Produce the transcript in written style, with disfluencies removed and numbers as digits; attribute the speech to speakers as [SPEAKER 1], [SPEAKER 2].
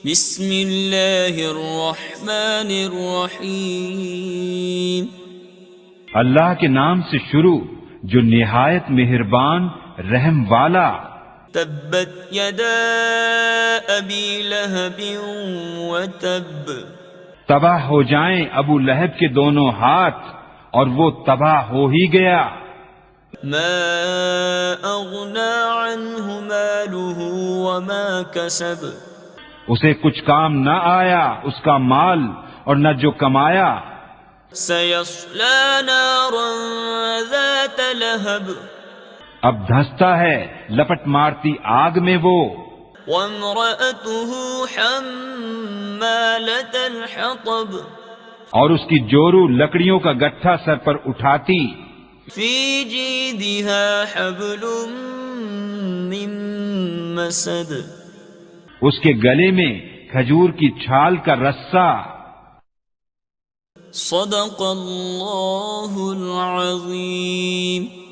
[SPEAKER 1] بسم اللہ الرحمن الرحیم
[SPEAKER 2] اللہ کے نام سے شروع جو نہایت مہربان رحم والا۔
[SPEAKER 1] تبت یدا ابی لہب وتب،
[SPEAKER 2] تباہ ہو جائیں ابو لہب کے دونوں ہاتھ اور وہ تباہ ہو ہی گیا۔
[SPEAKER 1] ما اغنى عنہ مالہ وما کسب،
[SPEAKER 2] اسے کچھ کام نہ آیا اس کا مال اور نہ جو کمایا۔
[SPEAKER 1] سیصلی نارا ذات لہب،
[SPEAKER 2] اب دھنستا ہے لپٹ مارتی آگ میں وہ۔
[SPEAKER 1] وامرأته حمالة الحطب،
[SPEAKER 2] اور اس کی جورو لکڑیوں کا گٹھا سر پر اٹھاتی۔
[SPEAKER 1] فی جیدها حبل من مسد،
[SPEAKER 2] اس کے گلے میں کھجور کی چھال کا رسہ۔
[SPEAKER 1] صدق اللہ العظیم۔